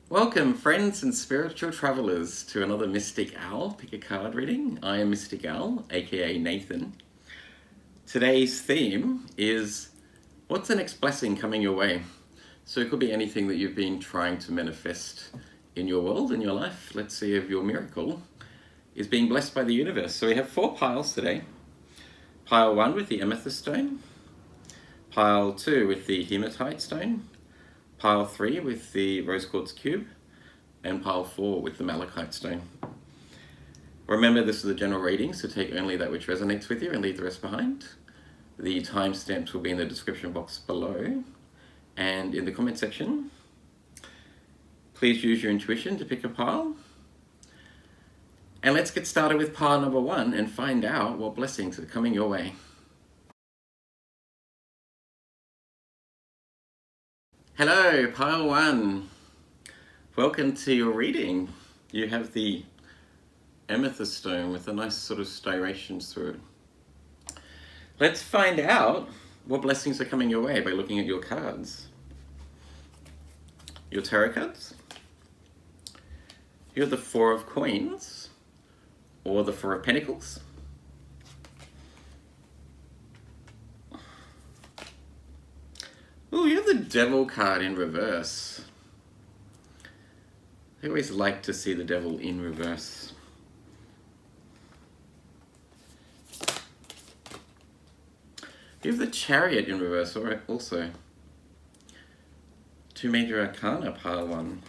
Welcome, friends and spiritual travelers, to another Mystic Owl Pick a Card reading. I am Mystic Owl, aka Nathan. Today's theme is what's the next blessing coming your way? So it could be anything that you've been trying to manifest in your world, in your life. Let's see if your miracle is being blessed by the universe. So we have 4 piles today. Pile 1 with the Amethyst stone, Pile 2 with the Hematite stone, Pile 3 with the rose quartz cube, and Pile 4 with the Malachite stone. Remember, this is a general reading, so take only that which resonates with you and leave the rest behind. The timestamps will be in the description box below and in the comment section. Please use your intuition to pick a pile. And let's get started with pile number 1 and find out what blessings are coming your way. Hello, pile 1. Welcome to your reading. You have the Amethyst stone with a nice sort of striations through it. Let's find out what blessings are coming your way by looking at your cards. Your tarot cards. You have the 4 of Coins or the 4 of Pentacles. Oh, you have the Devil card in reverse. I always like to see the Devil in reverse. You have the Chariot in reverse also. 2 major arcana, pile 1.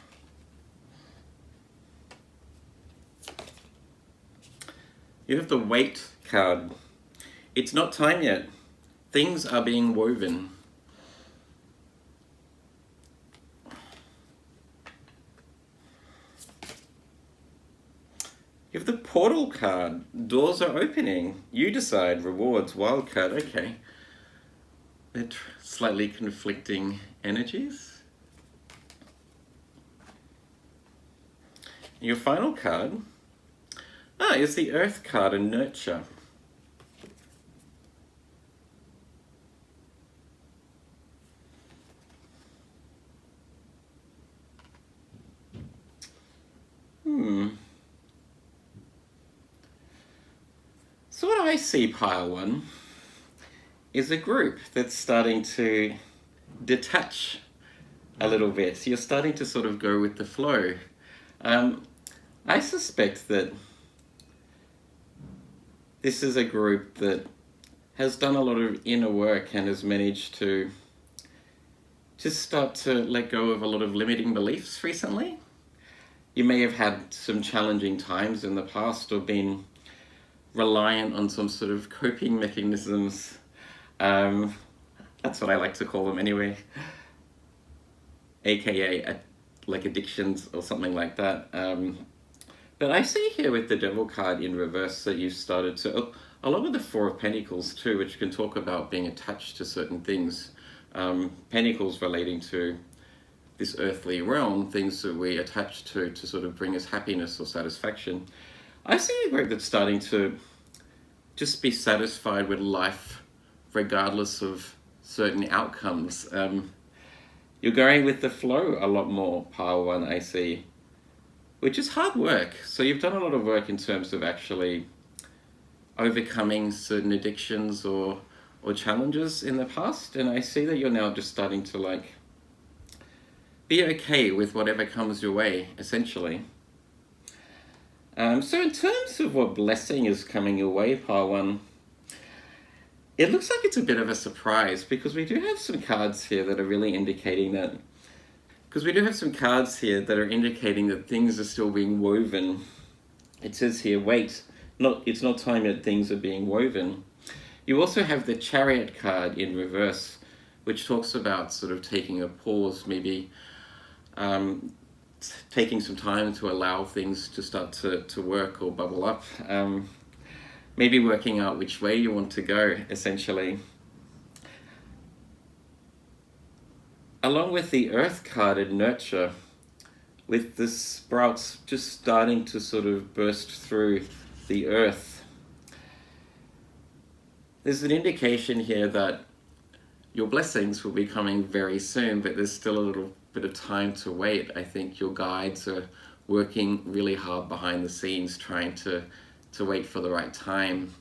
You have the Weight card. It's not time yet. Things are being woven. You have the Portal card. Doors are opening. You decide. Rewards. Wild card. Okay. They're slightly conflicting energies. Your final card is the Earth card and Nurture. So what I see, pile 1, is a group that's starting to detach a little bit. You're starting to sort of go with the flow. I suspect that this is a group that has done a lot of inner work and has managed to just start to let go of a lot of limiting beliefs recently. You may have had some challenging times in the past or been reliant on some sort of coping mechanisms. That's what I like to call them anyway. AKA like addictions or something like that. But I see here with the Devil card in reverse that you've started to, along with the 4 of Pentacles too, which can talk about being attached to certain things. Pentacles relating to this earthly realm, things that we attach to sort of bring us happiness or satisfaction. I see a group that's starting to just be satisfied with life regardless of certain outcomes. You're going with the flow a lot more, pile 1, I see, which is hard work. So you've done a lot of work in terms of actually overcoming certain addictions or challenges in the past, and I see that you're now just starting to like be okay with whatever comes your way, essentially. So in terms of what blessing is coming your way, pile 1, it looks like it's a bit of a surprise because we do have some cards here that are really indicating that, things are still being woven. It says here, wait, it's not time yet, things are being woven. You also have the Chariot card in reverse, which talks about sort of taking a pause, maybe taking some time to allow things to start to work or bubble up. Maybe working out which way you want to go, essentially. Along with the Earth card and Nurture, with the sprouts just starting to sort of burst through the earth, there's an indication here that your blessings will be coming very soon, but there's still a little bit of time to wait. I think your guides are working really hard behind the scenes trying to wait for the right time,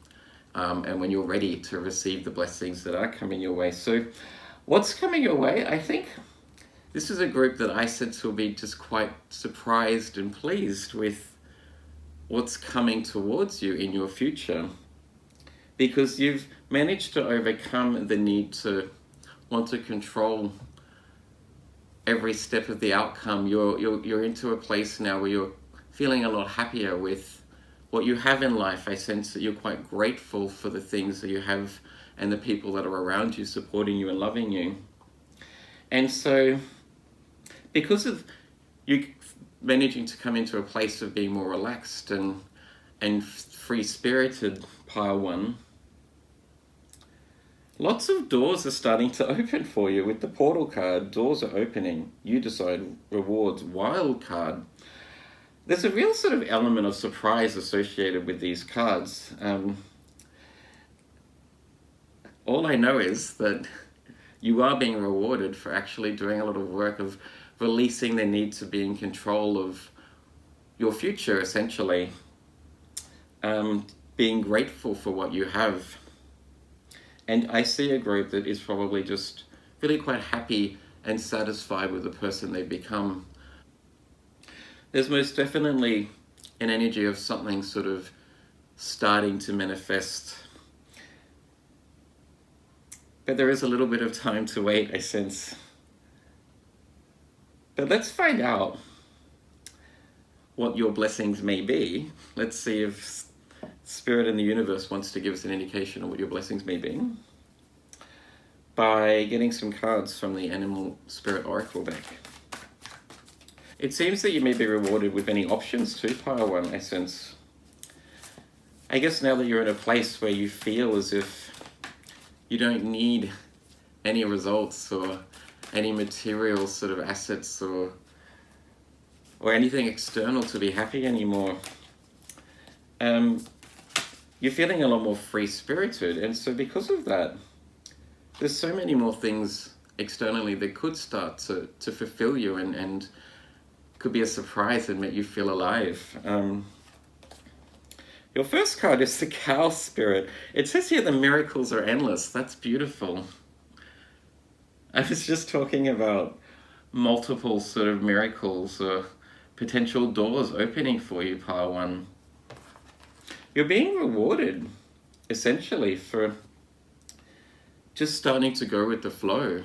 and when you're ready to receive the blessings that are coming your way. So what's coming your way? I think this is a group that I sense will be just quite surprised and pleased with what's coming towards you in your future, because you've managed to overcome the need to want to control every step of the outcome. You're into a place now where you're feeling a lot happier with what you have in life. I sense that you're quite grateful for the things that you have and the people that are around you, supporting you and loving you. And so, because of you managing to come into a place of being more relaxed and free-spirited, Pile 1, lots of doors are starting to open for you with the portal card. Doors are opening. You decide. Rewards. Wild card. There's a real sort of element of surprise associated with these cards. All I know is that you are being rewarded for actually doing a lot of work of releasing the need to be in control of your future, essentially. Being grateful for what you have. And I see a group that is probably just really quite happy and satisfied with the person they've become. There's most definitely an energy of something sort of starting to manifest. But there is a little bit of time to wait, I sense. But let's find out what your blessings may be. Let's see if Spirit in the universe wants to give us an indication of what your blessings may be by getting some cards from the Animal Spirit Oracle deck. It seems that you may be rewarded with any options too, Pile 1, I sense. I guess now that you're in a place where you feel as if you don't need any results or any material sort of assets or anything external to be happy anymore, you're feeling a lot more free-spirited. And so because of that, there's so many more things externally that could start to fulfill you and could be a surprise and make you feel alive. Your first card is the Cow Spirit. It says here the miracles are endless. That's beautiful. I was just talking about multiple sort of miracles or potential doors opening for you, Pile 1. You're being rewarded, essentially, for just starting to go with the flow.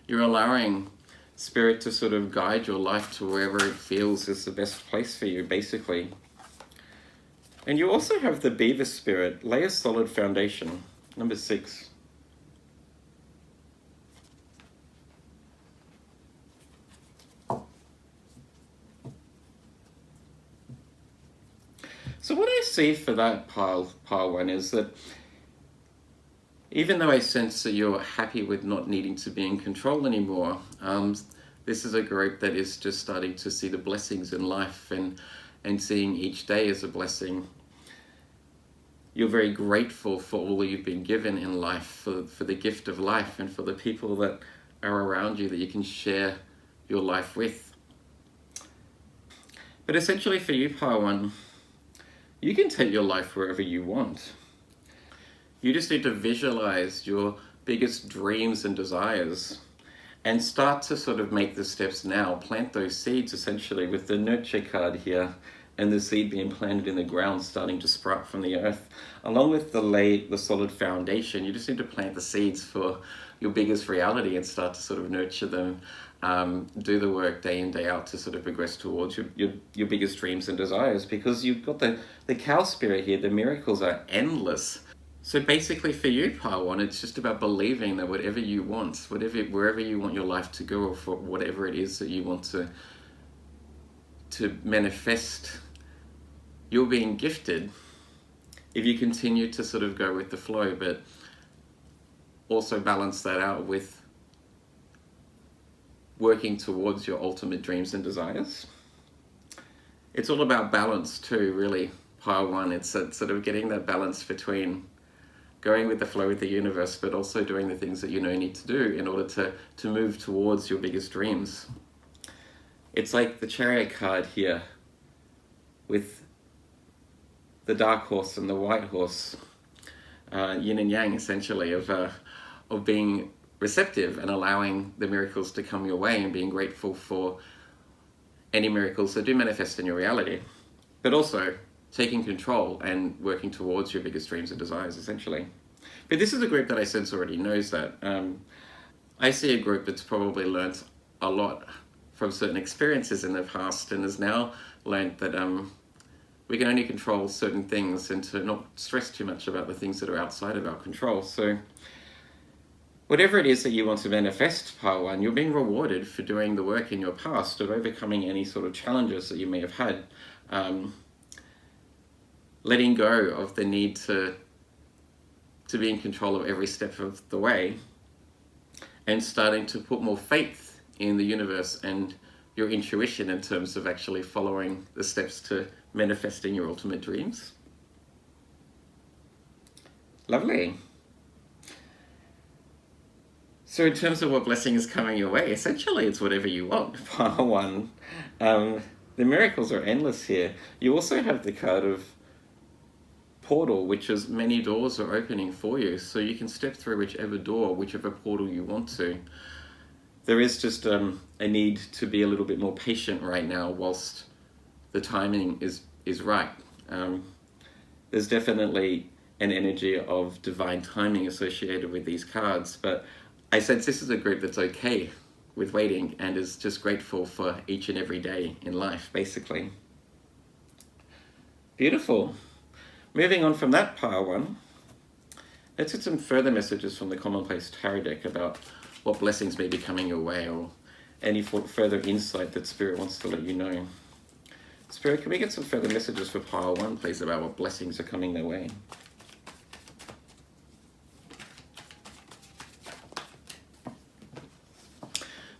You're allowing Spirit to sort of guide your life to wherever it feels is the best place for you, basically. And you also have the Beaver Spirit. Lay a solid foundation. Number 6. So what I see for that pile 1 is that even though I sense that you're happy with not needing to be in control anymore, this is a group that is just starting to see the blessings in life and seeing each day as a blessing. You're very grateful for all that you've been given in life, for the gift of life and for the people that are around you that you can share your life with. But essentially for you, Pile 1, you can take your life wherever you want. You just need to visualize your biggest dreams and desires and start to sort of make the steps now. Plant those seeds, essentially, with the nurture card here and the seed being planted in the ground, starting to sprout from the earth. Along with the solid foundation, you just need to plant the seeds for your biggest reality and start to sort of nurture them. Do the work day in, day out to sort of progress towards your biggest dreams and desires, because you've got the Cow Spirit here. The miracles are endless. So basically for you, Pile 1, it's just about believing that whatever you want, wherever you want your life to go, or for whatever it is that you want to manifest, you're being gifted if you continue to sort of go with the flow, but also balance that out with working towards your ultimate dreams and desires. It's all about balance too, really, Pile 1. It's sort of getting that balance between going with the flow with the universe, but also doing the things that you know you need to do in order to move towards your biggest dreams. It's like the Chariot card here with the dark horse and the white horse, yin and yang essentially, of being receptive and allowing the miracles to come your way and being grateful for any miracles that do manifest in your reality, but also taking control and working towards your biggest dreams and desires essentially. But this is a group that I sense already knows that. I see a group that's probably learnt a lot from certain experiences in the past and has now learnt that we can only control certain things and to not stress too much about the things that are outside of our control. So whatever it is that you want to manifest, Pile 1, you're being rewarded for doing the work in your past of overcoming any sort of challenges that you may have had. Letting go of the need to be in control of every step of the way and starting to put more faith in the universe and your intuition in terms of actually following the steps to manifesting your ultimate dreams. Lovely. So in terms of what blessing is coming your way, essentially it's whatever you want, Pile 1. The miracles are endless here. You also have the card of portal, which is many doors are opening for you, so you can step through whichever door, whichever portal you want to. There is just a need to be a little bit more patient right now whilst the timing is right. There's definitely an energy of divine timing associated with these cards, but I sense this is a group that's okay with waiting and is just grateful for each and every day in life, basically. Beautiful. Moving on from that, Pile 1, let's get some further messages from the Commonplace Tarot deck about what blessings may be coming your way or any further insight that Spirit wants to let you know. Spirit, can we get some further messages for Pile 1, please, about what blessings are coming their way?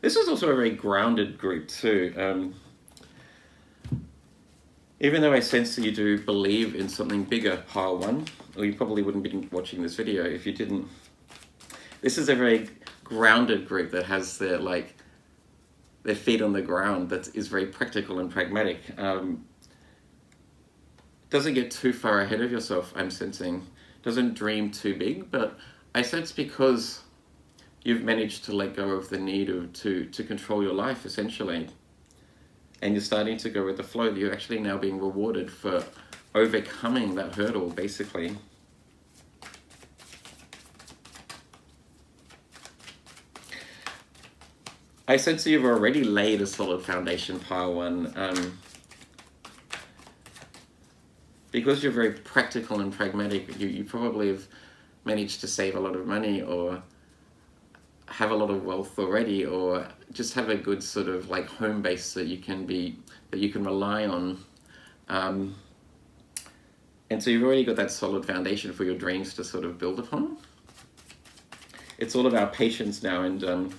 This is also a very grounded group too. Even though I sense that you do believe in something bigger, Pile 1, or you probably wouldn't be watching this video if you didn't. This is a very grounded group that has their feet on the ground, that is very practical and pragmatic. Doesn't get too far ahead of yourself, I'm sensing. Doesn't dream too big, but I sense because you've managed to let go of the need to control your life, essentially, and you're starting to go with the flow, you're actually now being rewarded for overcoming that hurdle, basically. I sense that you've already laid a solid foundation, Pile 1. Because you're very practical and pragmatic, you probably have managed to save a lot of money or have a lot of wealth already, or just have a good sort of home base that you can rely on. And so you've already got that solid foundation for your dreams to sort of build upon. It's all about patience now and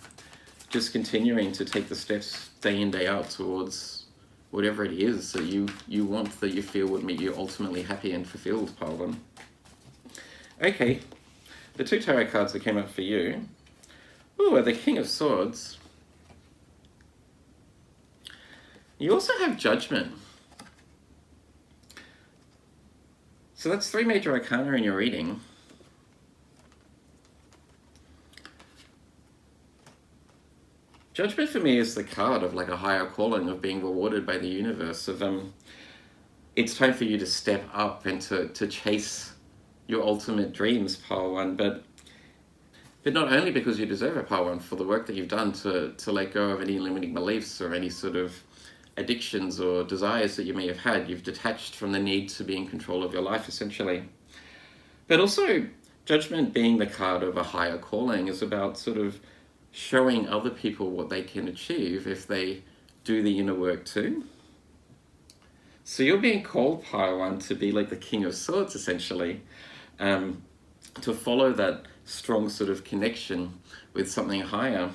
just continuing to take the steps day in, day out towards whatever it is that you want, that you feel would make you ultimately happy and fulfilled, Pile 1. Okay, the 2 tarot cards that came up for you are the King of Swords. You also have Judgment. So that's 3 major arcana in your reading. Judgment for me is the card of a higher calling, of being rewarded by the universe, of it's time for you to step up and to chase your ultimate dreams, Pile 1, but not only because you deserve it, Pile 1, for the work that you've done to let go of any limiting beliefs or any sort of addictions or desires that you may have had. You've detached from the need to be in control of your life, essentially. But also, Judgment, being the card of a higher calling, is about sort of showing other people what they can achieve if they do the inner work too. So you're being called, Pile 1, to be like the King of Swords, essentially, to follow that strong sort of connection with something higher,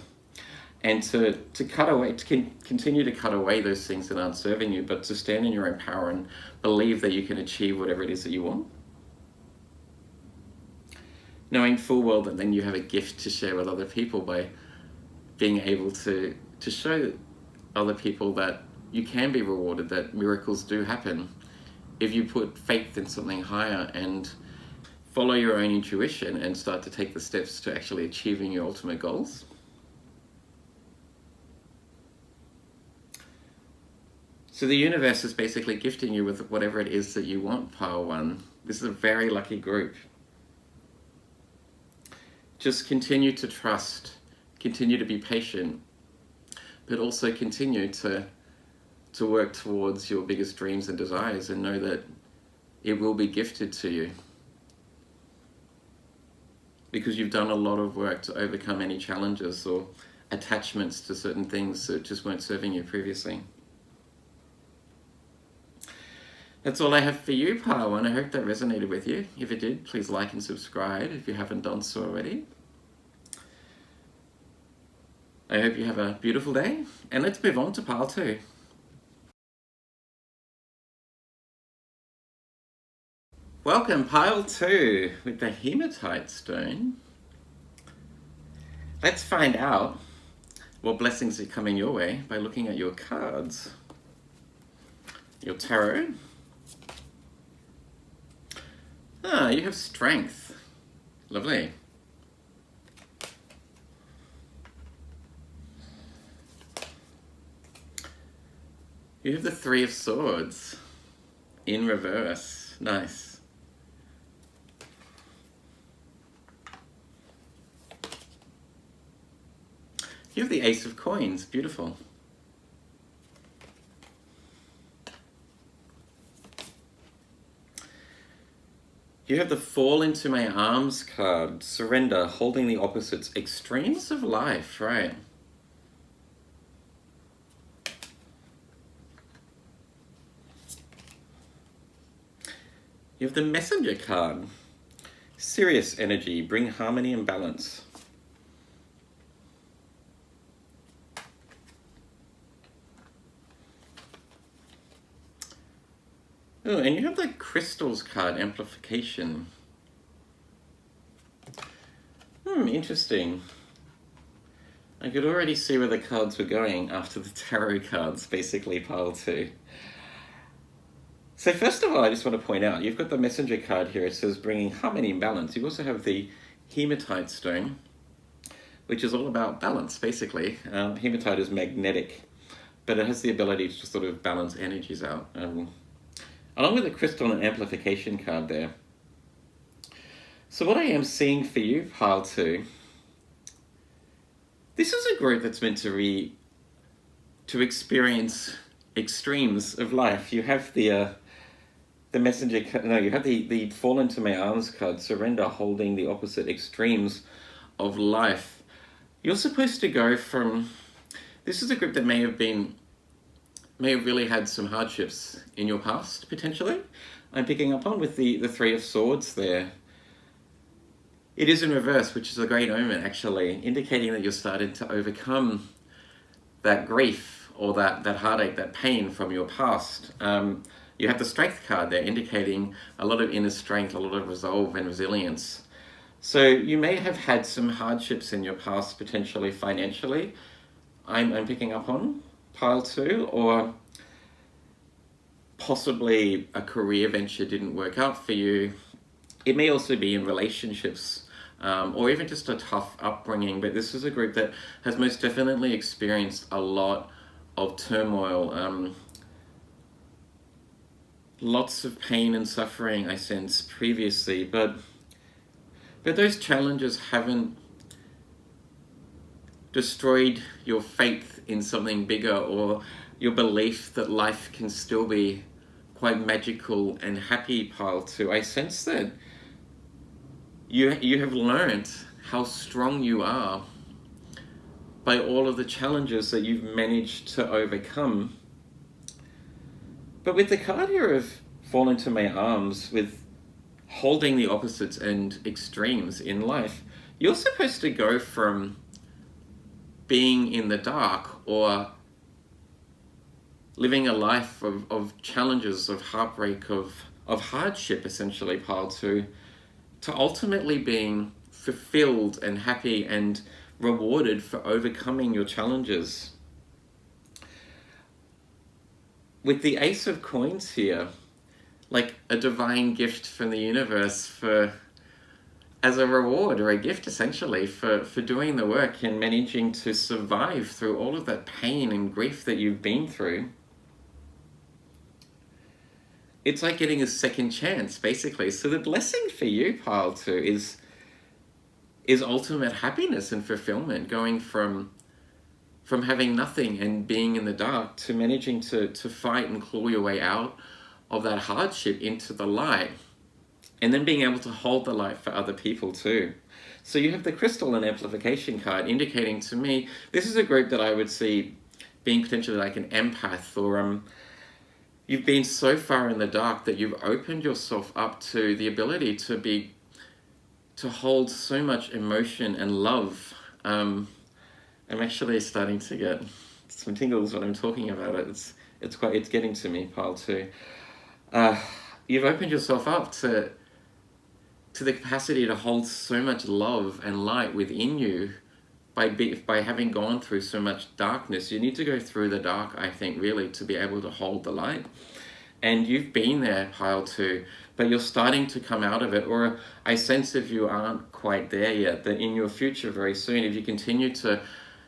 and to cut away, to continue to cut away those things that aren't serving you, but to stand in your own power and believe that you can achieve whatever it is that you want. knowing full well that then you have a gift to share with other people by being able to show other people that you can be rewarded, that miracles do happen if you put faith in something higher and follow your own intuition and start to take the steps to actually achieving your ultimate goals. So the universe is basically gifting you with whatever it is that you want, Pile 1. This is a very lucky group. Just continue to trust, continue to be patient, but also continue to work towards your biggest dreams and desires, and know that it will be gifted to you. Because you've done a lot of work to overcome any challenges or attachments to certain things that just weren't serving you previously. That's all I have for you, Pile 1. I hope that resonated with you. If it did, please like and subscribe if you haven't done so already. I hope you have a beautiful day, and let's move on to Pile 2. Welcome, Pile 2, with the Hematite stone. Let's find out what blessings are coming your way by looking at your cards. Your tarot. You have strength. Lovely. You have the Three of Swords in reverse. Nice. You have the Ace of Coins. Beautiful. You have the Fall into My Arms card. Surrender, holding the opposites. Extremes of life, right. You have the Messenger card. Serious energy, bring harmony and balance. Oh, and you have the Crystals card, Amplification. Interesting. I could already see where the cards were going after the tarot cards, basically, Pile 2. So first of all, I just want to point out, you've got the Messenger card here. It says bringing harmony and balance. You also have the Hematite stone, which is all about balance, basically. Hematite is magnetic, but it has the ability to sort of balance energies out. Along with the Crystal and Amplification card there. So what I am seeing for you, Pile 2, this is a group that's meant to experience extremes of life. You have the Messenger card, no, you have the Fall into My Arms card, Surrender, holding the opposite extremes of life. You're supposed to go from, this is a group that may have really had some hardships in your past, potentially. I'm picking up on with the Three of Swords there. It is in reverse, which is a great omen, actually, indicating that you're starting to overcome that grief or that heartache, that pain from your past. You have the Strength card there, indicating a lot of inner strength, a lot of resolve and resilience. So you may have had some hardships in your past, potentially financially. I'm picking up on Pile 2, or possibly a career venture didn't work out for you. It may also be in relationships, or even just a tough upbringing, but this is a group that has most definitely experienced a lot of turmoil, lots of pain and suffering I sense previously, but those challenges haven't destroyed your faith in something bigger, or your belief that life can still be quite magical and happy, Pile 2. I sense that you have learned how strong you are by all of the challenges that you've managed to overcome. But with the card here of Fall into My Arms, with holding the opposites and extremes in life, you're supposed to go from being in the dark or living a life of challenges, of heartbreak, of hardship, essentially, Pile 2, to ultimately being fulfilled and happy and rewarded for overcoming your challenges. With the Ace of Coins here, like a divine gift from the universe for as a reward or a gift essentially for doing the work and managing to survive through all of that pain and grief that you've been through. It's like getting a second chance, basically. So the blessing for you, pile 2, is ultimate happiness and fulfillment, going from having nothing and being in the dark to managing to fight and claw your way out of that hardship into the light, and then being able to hold the light for other people too. So you have the crystal and amplification card indicating to me, this is a group that I would see being potentially like an empath, or you've been so far in the dark that you've opened yourself up to the ability to hold so much emotion and love. I'm actually starting to get some tingles when I'm talking about it. It's getting to me, pile 2. You've opened yourself up to the capacity to hold so much love and light within you by having gone through so much darkness. You need to go through the dark, I think, really, to be able to hold the light. And you've been there, pile 2, but you're starting to come out of it, or I sense if you aren't quite there yet, that in your future very soon, if you continue to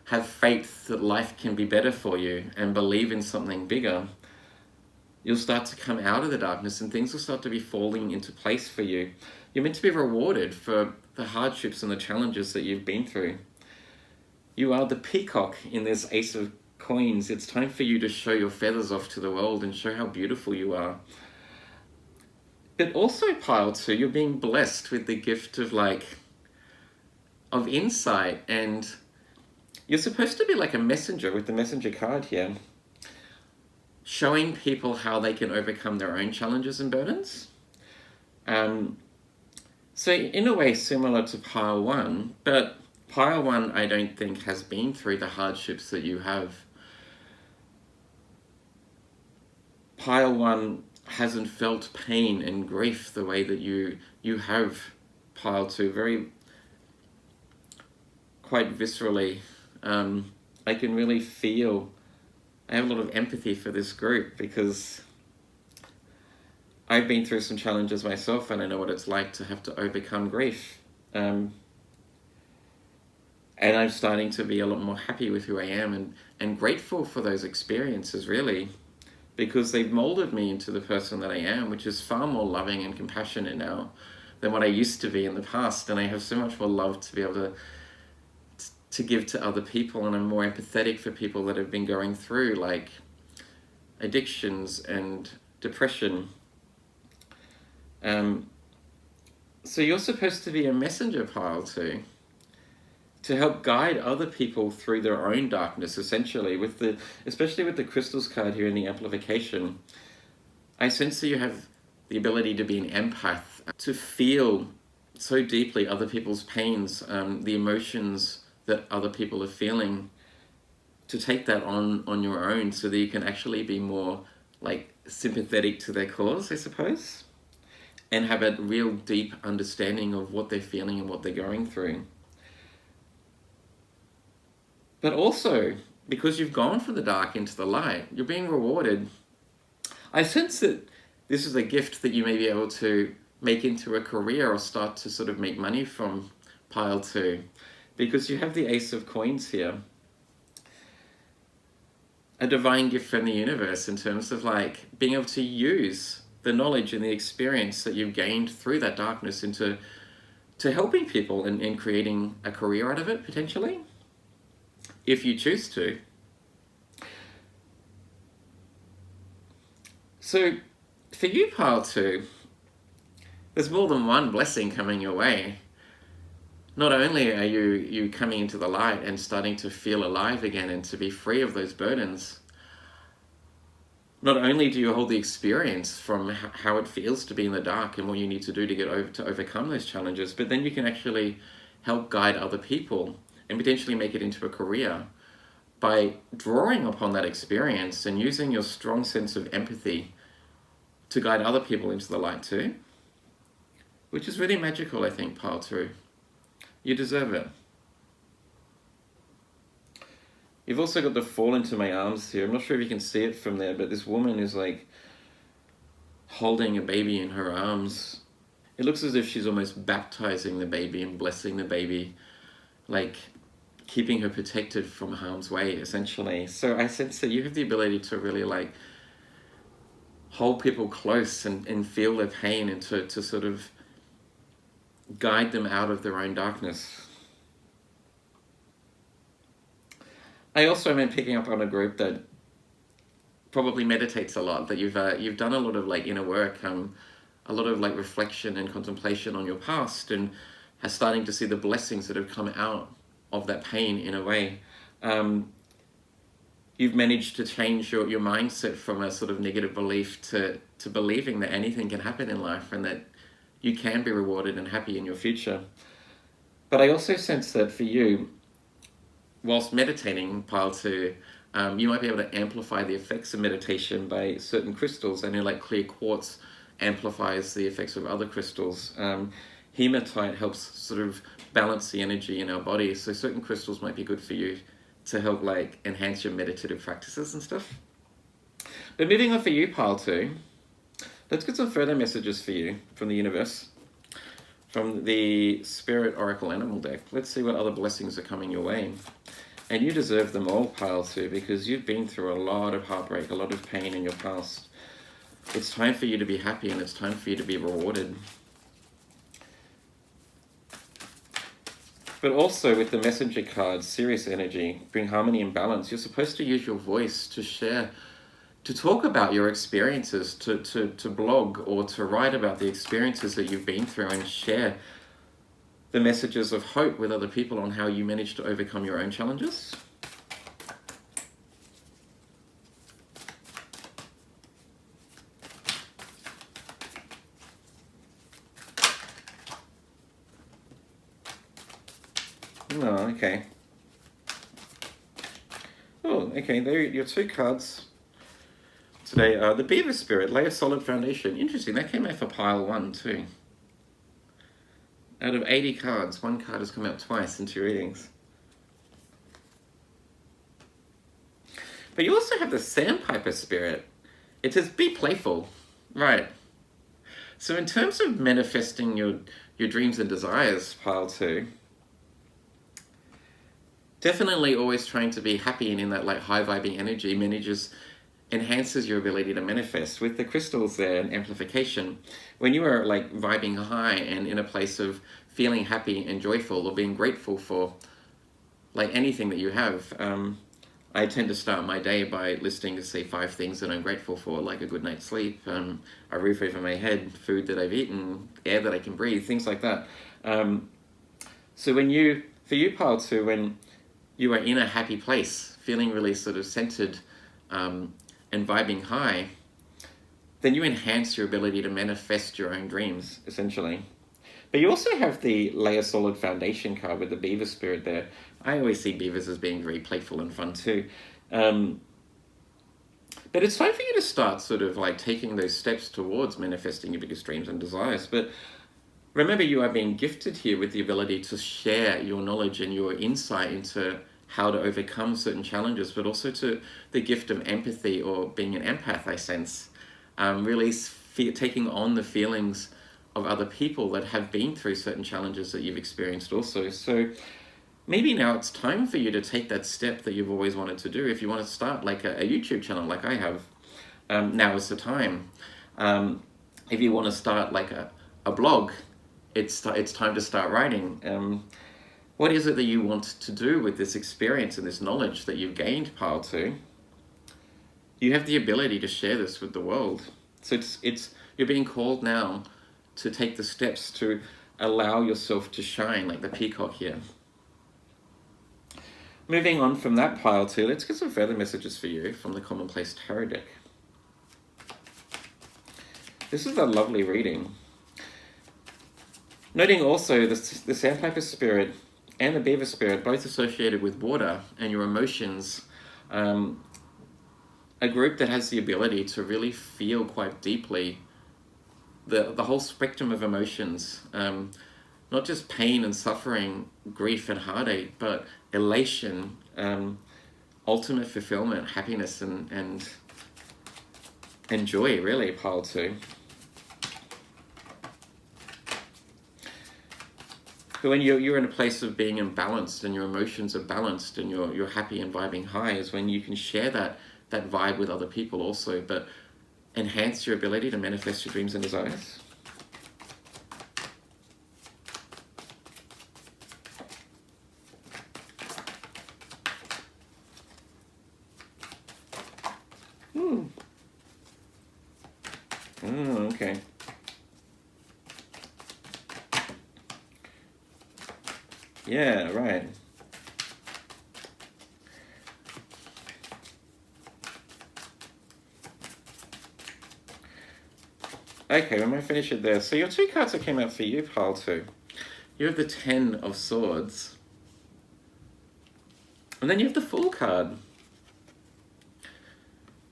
have faith that life can be better for you and believe in something bigger, you'll start to come out of the darkness and things will start to be falling into place for you. You're meant to be rewarded for the hardships and the challenges that you've been through. You are the peacock in this Ace of Coins. It's time for you to show your feathers off to the world and show how beautiful you are. But also, pile 2, you're being blessed with the gift of insight, and you're supposed to be like a messenger with the messenger card here, showing people how they can overcome their own challenges and burdens. So in a way similar to pile 1, but pile 1 I don't think has been through the hardships that you have. Pile 1 hasn't felt pain and grief the way that you have, pile 2, very quite viscerally. I can really feel, I have a lot of empathy for this group because I've been through some challenges myself and I know what it's like to have to overcome grief. And I'm starting to be a lot more happy with who I am and grateful for those experiences, really, because they've molded me into the person that I am, which is far more loving and compassionate now than what I used to be in the past. And I have so much more love to be able to give to other people, and I'm more empathetic for people that have been going through like addictions and depression. So you're supposed to be a messenger, pile 2, to help guide other people through their own darkness, essentially, especially with the crystals card here in the amplification. I sense that you have the ability to be an empath, to feel so deeply other people's pains, the emotions that other people are feeling, to take that on your own so that you can actually be more like sympathetic to their cause, I suppose, and have a real deep understanding of what they're feeling and what they're going through. But also, because you've gone from the dark into the light, you're being rewarded. I sense that this is a gift that you may be able to make into a career or start to sort of make money from, pile 2, because you have the Ace of Coins here. A divine gift from the universe in terms of like being able to use the knowledge and the experience that you've gained through that darkness into helping people and creating a career out of it, potentially, if you choose to. So for you, pile 2, there's more than one blessing coming your way. Not only are you coming into the light and starting to feel alive again and to be free of those burdens, not only do you hold the experience from how it feels to be in the dark and what you need to do to overcome those challenges, but then you can actually help guide other people and potentially make it into a career by drawing upon that experience and using your strong sense of empathy to guide other people into the light too, which is really magical, I think, pile 2. You deserve it. You've also got the fall into my arms here. I'm not sure if you can see it from there, but this woman is like holding a baby in her arms. It looks as if she's almost baptizing the baby and blessing the baby, like keeping her protected from harm's way, essentially. So I sense that you have the ability to really like hold people close and feel their pain and to sort of guide them out of their own darkness. I also am picking up on a group that probably meditates a lot, that you've done a lot of like inner work, a lot of like reflection and contemplation on your past, and are starting to see the blessings that have come out of that pain in a way. You've managed to change your mindset from a sort of negative belief to believing that anything can happen in life and that you can be rewarded and happy in your future. But I also sense that for you, whilst meditating, Pile 2, you might be able to amplify the effects of meditation by certain crystals. I know like clear quartz amplifies the effects of other crystals. Hematite helps sort of balance the energy in our body. So certain crystals might be good for you to help like enhance your meditative practices and stuff. But moving on for you, Pile 2, let's get some further messages for you from the universe, from the Spirit Oracle Animal deck. Let's see what other blessings are coming your way. And you deserve them all, Pile 2, because you've been through a lot of heartbreak, a lot of pain in your past. It's time for you to be happy and it's time for you to be rewarded. But also with the messenger card, Serious Energy, bring harmony and balance. You're supposed to use your voice to share, to talk about your experiences, to blog or to write about the experiences that you've been through and share the messages of hope with other people on how you managed to overcome your own challenges. Oh, okay. Oh, okay, there are your two cards today are the Beaver Spirit, lay a solid foundation. Interesting, that came out for Pile 1 too. Out of 80 cards, one card has come out twice in 2 readings. But you also have the Sandpiper Spirit. It says, be playful. Right. So in terms of manifesting your dreams and desires, Pile 2, definitely always trying to be happy and in that like high vibing energy enhances your ability to manifest. With the crystals there and amplification, when you are like vibing high and in a place of feeling happy and joyful or being grateful for like anything that you have, I tend to start my day by listing to say 5 things that I'm grateful for, like a good night's sleep, a roof over my head, food that I've eaten, air that I can breathe, things like that. So for you, Pile 2, when you are in a happy place, feeling really sort of centered and vibing high, then you enhance your ability to manifest your own dreams, essentially. But you also have the Lay a Solid Foundation card with the Beaver Spirit there. I always see beavers as being very playful and fun too. But it's time for you to start sort of like taking those steps towards manifesting your biggest dreams and desires. But remember, you are being gifted here with the ability to share your knowledge and your insight into how to overcome certain challenges, but also to the gift of empathy or being an empath, I sense. Really taking on the feelings of other people that have been through certain challenges that you've experienced also. So maybe now it's time for you to take that step that you've always wanted to do. If you want to start like a YouTube channel like I have, now is the time. If you want to start like a blog, it's time to start writing. What is it that you want to do with this experience and this knowledge that you've gained, Pile 2? You have the ability to share this with the world. So you're being called now to take the steps to allow yourself to shine like the peacock here. Moving on from that, Pile 2, let's get some further messages for you from the Commonplace Tarot deck. This is a lovely reading. Noting also the Sandpiper Spirit and the Beaver Spirit, both associated with water and your emotions, a group that has the ability to really feel quite deeply the whole spectrum of emotions. not just pain and suffering, grief and heartache, but elation, ultimate fulfillment, happiness, and joy, really, pile 2. But when you're in a place of being imbalanced and your emotions are balanced and you're happy and vibing high, is when you can share that vibe with other people also, but enhance your ability to manifest your dreams and desires. Oh, okay. Yeah, right. Okay, we might finish it there. So your 2 cards that came out for you, pile 2. You have the 10 of Swords. And then you have the Fool card,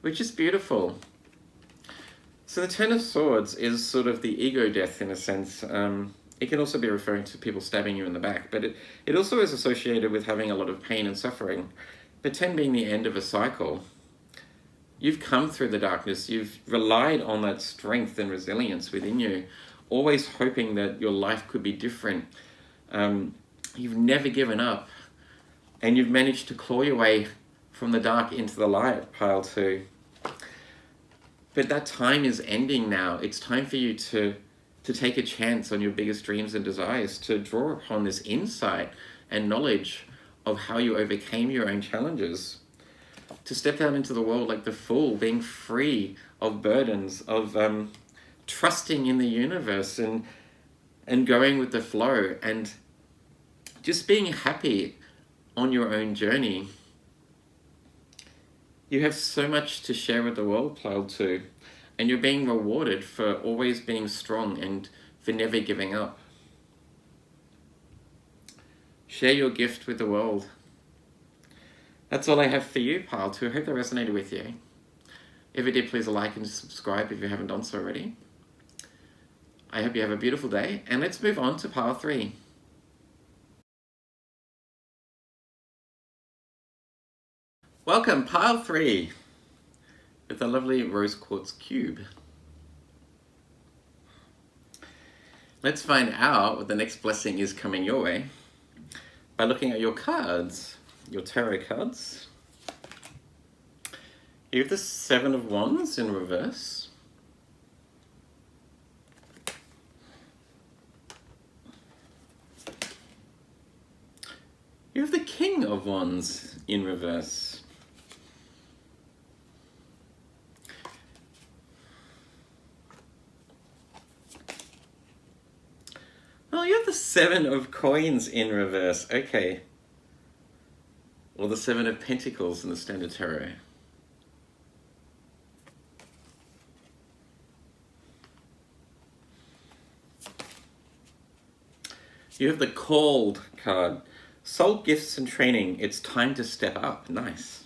which is beautiful. So the 10 of Swords is sort of the ego death in a sense. It can also be referring to people stabbing you in the back, but it also is associated with having a lot of pain and suffering. But 10 being the end of a cycle. You've come through the darkness, you've relied on that strength and resilience within you, always hoping that your life could be different. You've never given up, and you've managed to claw your way from the dark into the light, pile 2. But that time is ending now. It's time for you to take a chance on your biggest dreams and desires, to draw upon this insight and knowledge of how you overcame your own challenges, to step out into the world like the Fool, being free of burdens, of trusting in the universe and going with the flow, and just being happy on your own journey. You have so much to share with the world, pile 2, and you're being rewarded for always being strong and for never giving up. Share your gift with the world. That's all I have for you, pile 2. I hope that resonated with you. If it did, please like and subscribe if you haven't done so already. I hope you have a beautiful day, and let's move on to pile 3. Welcome, pile 3, with a lovely rose quartz cube. Let's find out what the next blessing is coming your way by looking at your cards, your tarot cards. You have the 7 of Wands in reverse. You have the King of Wands in reverse. Oh, you have the 7 of Coins in reverse. Okay. Or the 7 of Pentacles in the Standard Tarot. You have the Called card. Soul gifts and training. It's time to step up. Nice.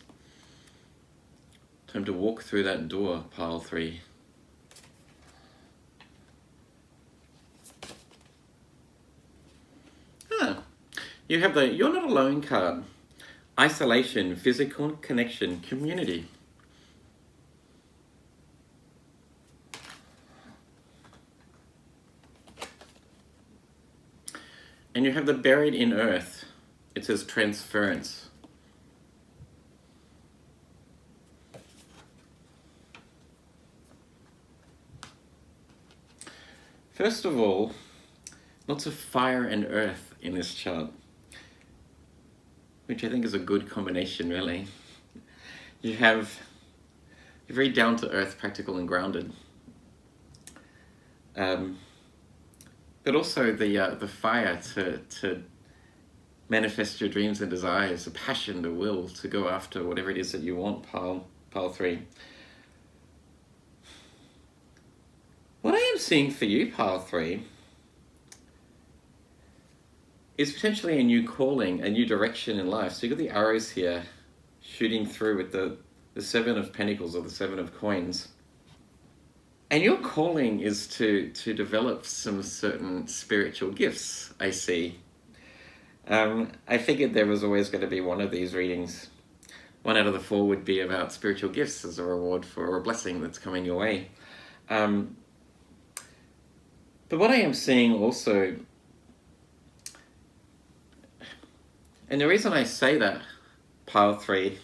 Time to walk through that door, pile 3. You have the You're Not Alone card. Isolation, physical connection, community. And you have the Buried in Earth. It says transference. First of all, lots of fire and earth in this chart, which I think is a good combination, really. You're very down to earth, practical and grounded. But also the fire to manifest your dreams and desires, the passion, the will to go after whatever it is that you want, pile 3. What I am seeing for you, pile 3, is potentially a new calling, a new direction in life. So you've got the arrows here shooting through with the 7 of Pentacles or the 7 of Coins. And your calling is to develop some certain spiritual gifts, I see. I figured there was always going to be one of these readings. One out of the four would be about spiritual gifts as a reward for a blessing that's coming your way. But what I am seeing also, and the reason I say that, pile 3,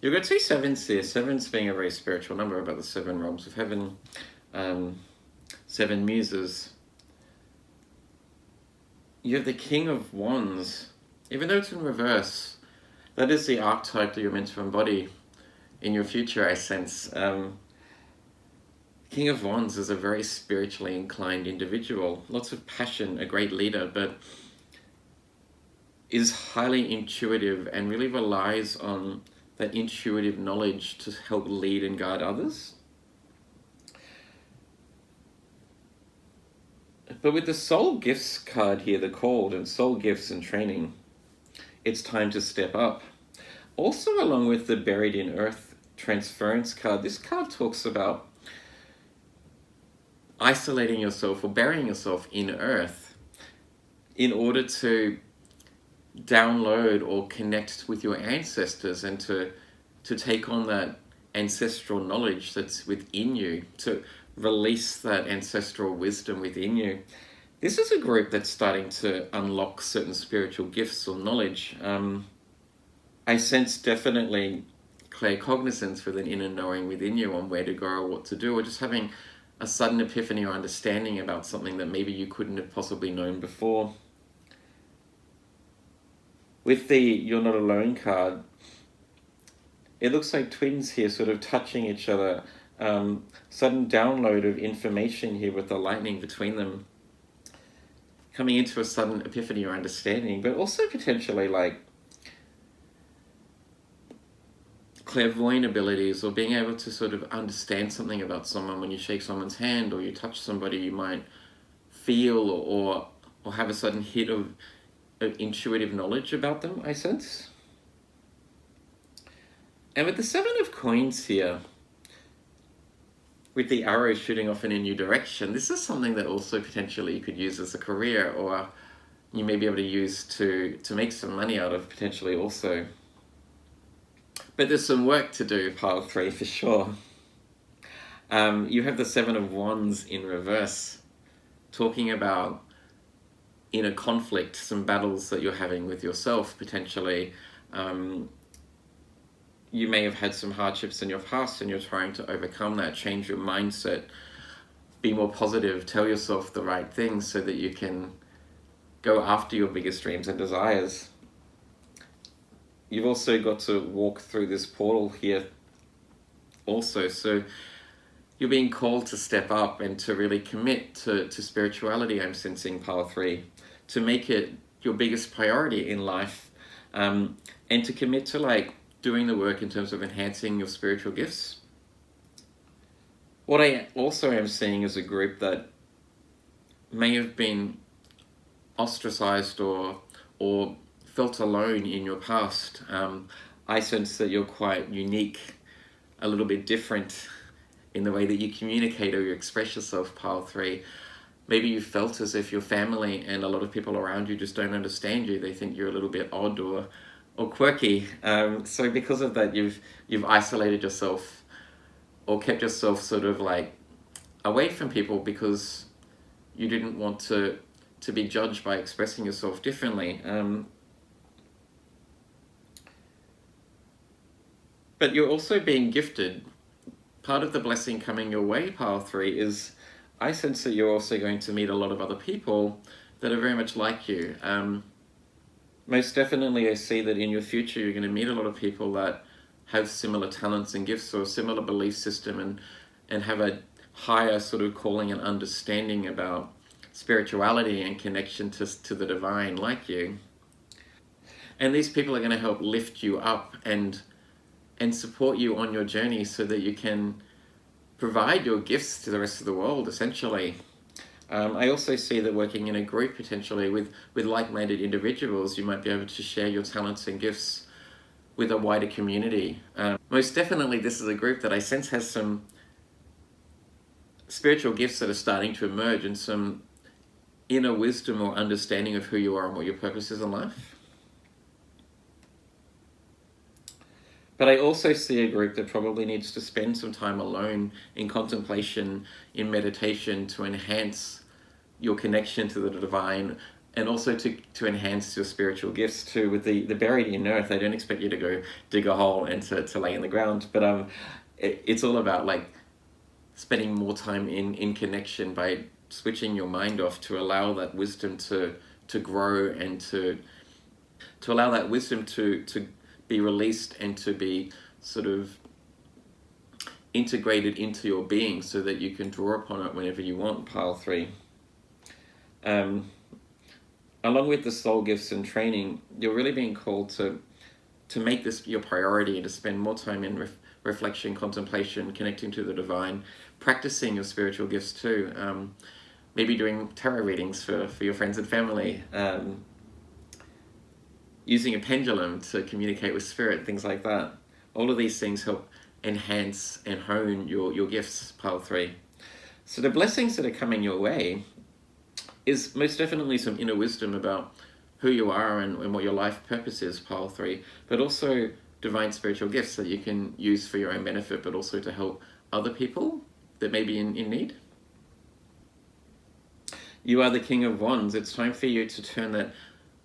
you've got 2 sevens here. Sevens being a very spiritual number, about the 7 realms of heaven, 7 muses. You have the King of Wands. Even though it's in reverse, that is the archetype that you're meant to embody in your future, I sense. King of Wands is a very spiritually inclined individual. Lots of passion, a great leader, but is highly intuitive and really relies on that intuitive knowledge to help lead and guide others. But with the soul gifts card here, the called and soul gifts and training, it's time to step up. Also, along with the buried in earth transference card, this card talks about isolating yourself or burying yourself in earth in order to download or connect with your ancestors and to take on that ancestral knowledge that's within you, to release that ancestral wisdom within you. This is a group that's starting to unlock certain spiritual gifts or knowledge. I sense definitely claircognizance with an inner knowing within you on where to go or what to do, or just having a sudden epiphany or understanding about something that maybe you couldn't have possibly known before. With the You're Not Alone card, it looks like twins here sort of touching each other. Sudden download of information here with the lightning between them. Coming into a sudden epiphany or understanding, but also potentially like clairvoyant abilities, or being able to sort of understand something about someone. When you shake someone's hand or you touch somebody, you might feel or have a sudden hit of intuitive knowledge about them, I sense. And with the 7 of coins here, with the arrow shooting off in a new direction, this is something that also potentially you could use as a career, or you may be able to use to make some money out of potentially also. But there's some work to do, pile 3, for sure. You have the 7 of Wands in reverse, talking about inner conflict, some battles that you're having with yourself, potentially. You may have had some hardships in your past and you're trying to overcome that, change your mindset, be more positive, tell yourself the right things so that you can go after your biggest dreams and desires. You've also got to walk through this portal here also, so you're being called to step up and to really commit to spirituality, I'm sensing, pile 3, to make it your biggest priority in life, and to commit to like doing the work in terms of enhancing your spiritual gifts. What I also am seeing is a group that may have been ostracized or felt alone in your past. I sense that you're quite unique, a little bit different in the way that you communicate or you express yourself, pile 3. Maybe you felt as if your family and a lot of people around you just don't understand you. They think you're a little bit odd or quirky. So because of that, you've isolated yourself or kept yourself sort of like away from people because you didn't want to be judged by expressing yourself differently. But you're also being gifted. Part of the blessing coming your way, pile 3, is I sense that you're also going to meet a lot of other people that are very much like you. Most definitely, I see that in your future you're going to meet a lot of people that have similar talents and gifts or a similar belief system and have a higher sort of calling and understanding about spirituality and connection to the divine like you. And these people are going to help lift you up and support you on your journey so that you can provide your gifts to the rest of the world, essentially. I also see that working in a group, potentially, with like-minded individuals, you might be able to share your talents and gifts with a wider community. Most definitely, this is a group that I sense has some spiritual gifts that are starting to emerge and some inner wisdom or understanding of who you are and what your purpose is in life. But I also see a group that probably needs to spend some time alone in contemplation, in meditation, to enhance your connection to the divine, and also to enhance your spiritual gifts too. With the buried in earth, I don't expect you to go dig a hole and to lay in the ground, but it's all about like spending more time in connection by switching your mind off to allow that wisdom to grow and to allow that wisdom to be released and to be sort of integrated into your being so that you can draw upon it whenever you want, pile 3. Along with the soul gifts and training, you're really being called to make this your priority and to spend more time in reflection, contemplation, connecting to the divine, practicing your spiritual gifts too. Maybe doing tarot readings for your friends and family, using a pendulum to communicate with spirit, things like that. All of these things help enhance and hone your gifts, pile 3. So the blessings that are coming your way is most definitely some inner wisdom about who you are and what your life purpose is, pile 3, but also divine spiritual gifts that you can use for your own benefit, but also to help other people that may be in need. You are the King of Wands. It's time for you to turn that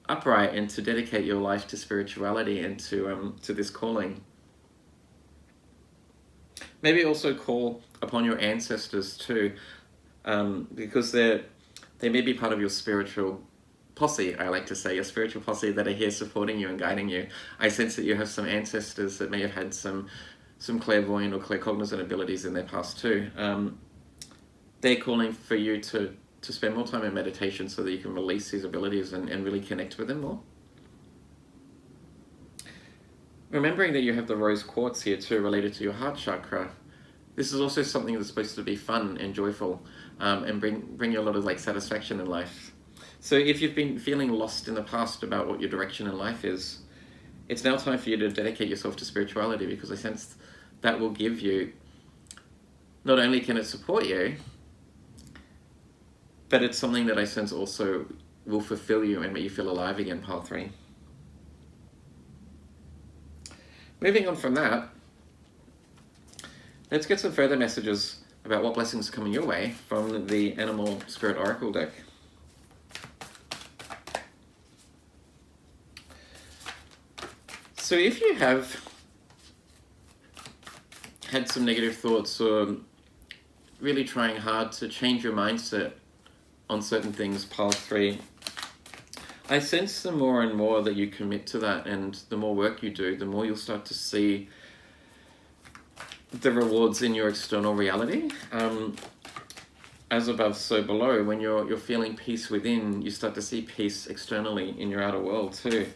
upright and to dedicate your life to spirituality and to this calling. Maybe also call upon your ancestors too, because they may be part of your spiritual posse, I like to say, your spiritual posse that are here supporting you and guiding you. I sense that you have some ancestors that may have had some clairvoyant or claircognizant abilities in their past too. They're calling for you to spend more time in meditation so that you can release these abilities and really connect with them more. Remembering that you have the rose quartz here too, related to your heart chakra. This is also something that's supposed to be fun and joyful, and bring you a lot of like satisfaction in life. So if you've been feeling lost in the past about what your direction in life is, it's now time for you to dedicate yourself to spirituality, because I sense that will give you, not only can it support you, but it's something that I sense also will fulfill you and make you feel alive again, pile 3. Moving on from that, let's get some further messages about what blessings are coming your way from the Animal Spirit Oracle deck. So if you have had some negative thoughts or really trying hard to change your mindset on certain things, pile 3, I sense the more and more that you commit to that and the more work you do, the more you'll start to see the rewards in your external reality. As above, so below. When you're feeling peace within, you start to see peace externally in your outer world too.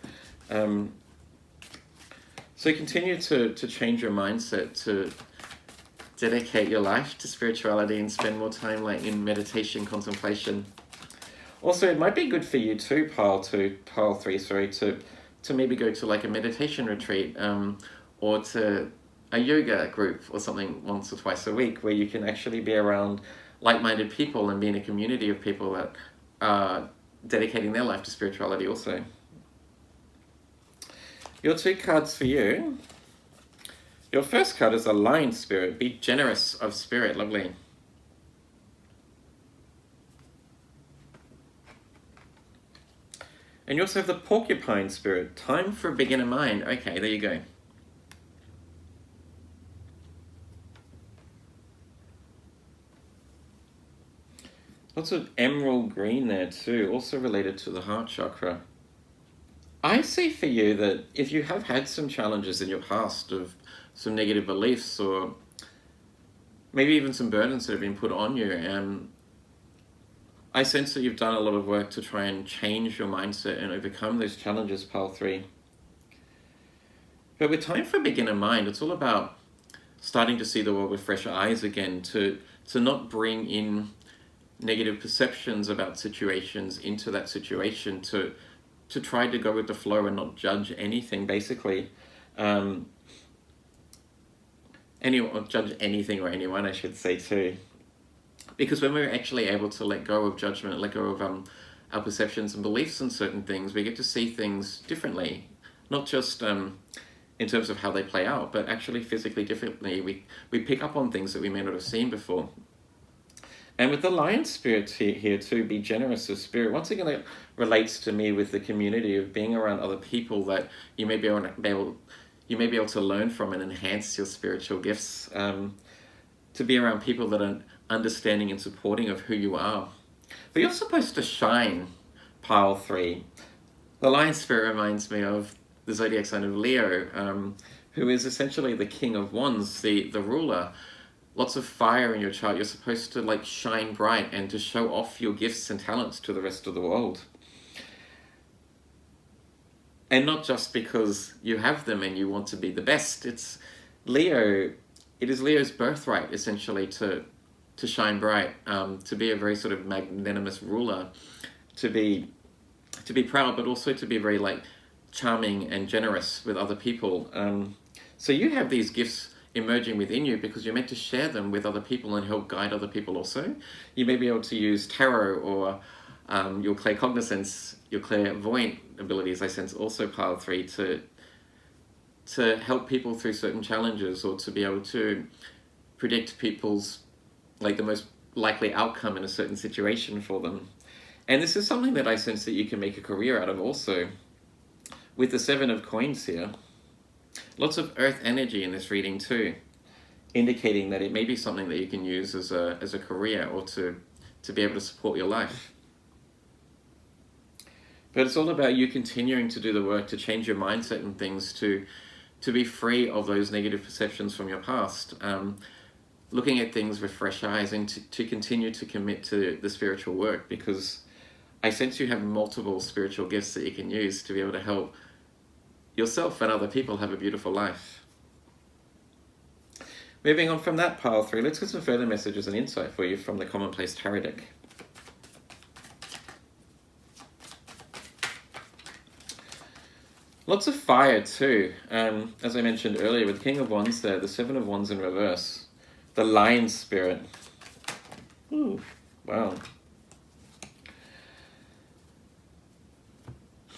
So continue to change your mindset, to dedicate your life to spirituality and spend more time like in meditation, contemplation. Also, it might be good for you too, pile 3, to maybe go to like a meditation retreat, or to a yoga group or something once or twice a week, where you can actually be around like-minded people and be in a community of people that are dedicating their life to spirituality also. Your 2 cards for you. Your first card is a Lion Spirit. Be generous of spirit. Lovely. And you also have the Porcupine Spirit. Time for a beginner mind. Okay, there you go. Lots of emerald green there too, also related to the heart chakra. I see for you that if you have had some challenges in your past of some negative beliefs or maybe even some burdens that have been put on you, I sense that you've done a lot of work to try and change your mindset and overcome those challenges, pile 3. But with time for a beginner mind, it's all about starting to see the world with fresh eyes again, to not bring in negative perceptions about situations into that situation, to try to go with the flow and not judge anything, basically. Judge anything or anyone, I should say too. Because when we're actually able to let go of judgment, let go of our perceptions and beliefs on certain things, we get to see things differently. Not just in terms of how they play out, but actually physically differently. We pick up on things that we may not have seen before. And with the lion spirit here too, be generous of spirit. Once again, it relates to me with the community of being around other people that you may be able to learn from and enhance your spiritual gifts. To be around people that are understanding and supporting of who you are. But you're supposed to shine, pile 3. The lion spirit reminds me of the zodiac sign of Leo, who is essentially the king of wands, the ruler. Lots of fire in your chart. You're supposed to like shine bright and to show off your gifts and talents to the rest of the world. And not just because you have them and you want to be the best. It's Leo. It is Leo's birthright, essentially, to shine bright, to be a very sort of magnanimous ruler, to be proud, but also to be very like charming and generous with other people. So you have these gifts emerging within you because you're meant to share them with other people and help guide other people also. You may be able to use tarot or your claircognizance, your clairvoyant abilities, I sense, also pile 3, to help people through certain challenges, or to be able to predict people's, like, the most likely outcome in a certain situation for them. And this is something that I sense that you can make a career out of also. With the 7 of coins here, lots of earth energy in this reading too, indicating that it may be something that you can use as a career, or to be able to support your life. But it's all about you continuing to do the work to change your mindset and things, to be free of those negative perceptions from your past, looking at things with fresh eyes, and to continue to commit to the spiritual work, because I sense you have multiple spiritual gifts that you can use to be able to help yourself and other people have a beautiful life. Moving on from that, pile 3, let's get some further messages and insight for you from the Commonplace Tarot deck. Lots of fire too. As I mentioned earlier, with King of Wands there, the 7 of Wands in reverse, the lion spirit. Ooh, wow.